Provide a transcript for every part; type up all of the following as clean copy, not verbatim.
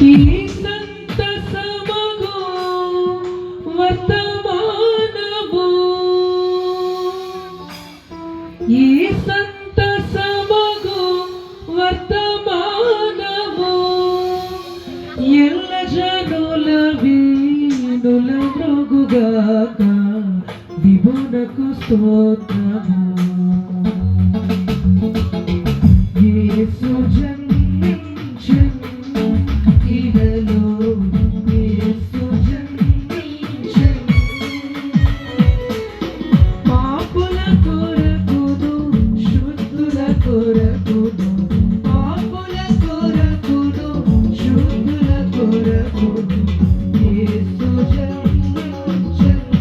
ఈ సంతసమగు వర్తమానము ఈ సంతసమగు వర్తమానము ఎల్ల జనుల వీణుల మృగుగాక విభునకు స్తోత్రము యేసు జన్మించెను ఇలలో యేసు జన్మించెను పాపుల కొరకును శుద్ధుల కొరకును పాపుల కొరకును శుద్ధుల కొరకును యేసు జన్మించెను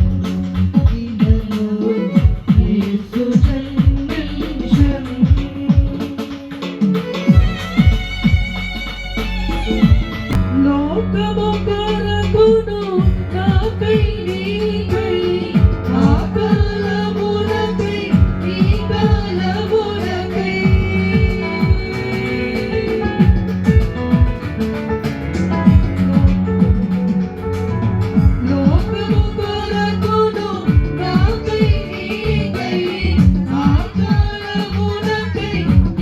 ఇలలో యేసు జన్మించెను లోకము కొరకును నాకై నీకై ఆ కాలమునకై ఈ కాలమునకై లోకము కొరకును నాకై నీకై ఆ కాలమునకై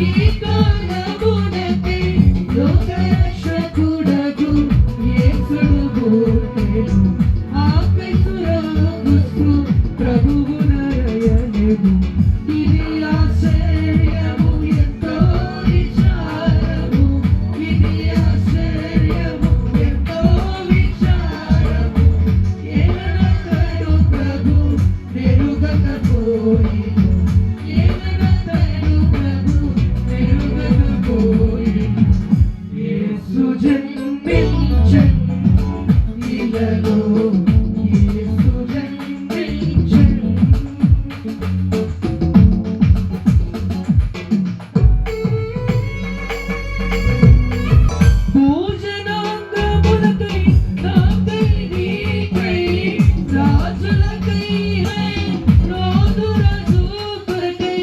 ఈ కాలమునకై లోకరక్షకుడగు యేసుడు పుట్టెను ఆపై సురగుసు ప్రభువు నరయనెను ఇది ఆశ్చర్యము ఎంతో విచారము ఇది ఆశ్చర్యము ఎంతో విచారము ఏలనతడు ప్రభు నెరుగకపోయెను ఏలనతడు ప్రభు నెరుగకపోయెను యేసు జన్మించెను ఇలలో యేసు జన్మించెను భోజనాంగములకై నాకై నీకై రాజులకై రాజు రాజు కొరకై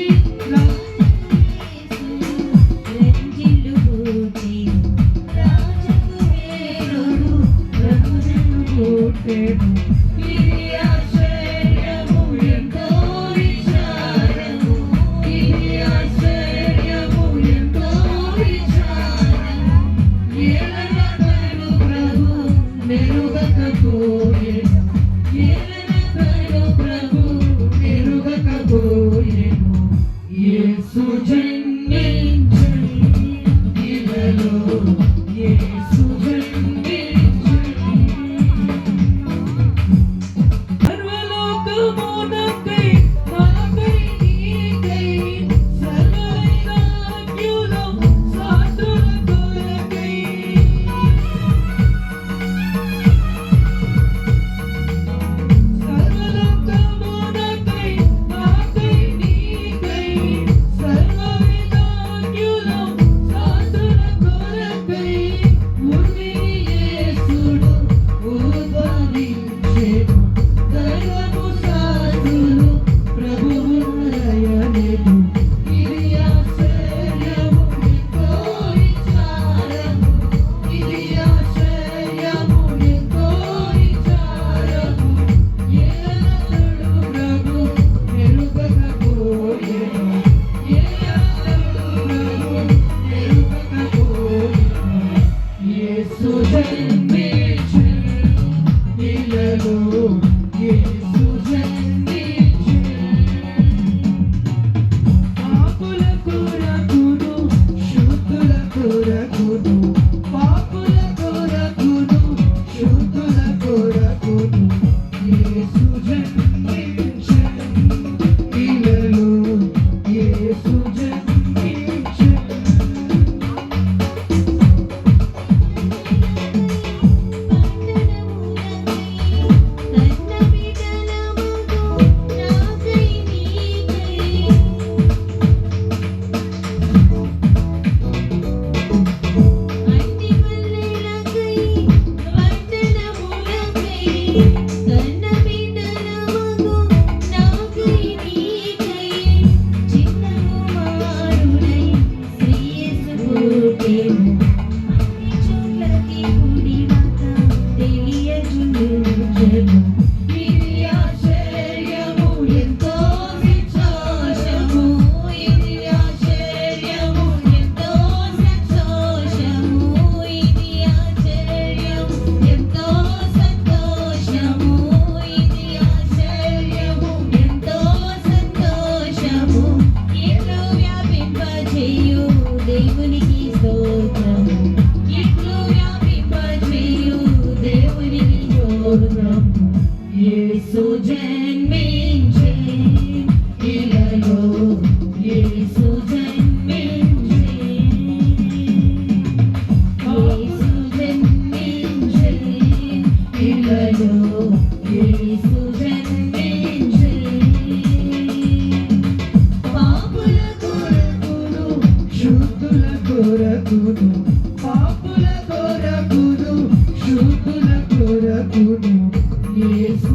పుట్టెను ఇది ఆశ్చర్యము ఎంతో విచారము ఇది ఆశ్చర్యము ఎంతో విచారము ఏలనతడు ప్రభు నెరుగకపోయెను ఏలనతడు ప్రభు నెరుగకపోయెను యేసు జన్మించెను ఇలలో యేసు సర్వలోకమునకై నాకై నీకై సర్వైరాజ్యులు సాధుల కొరకై యేసు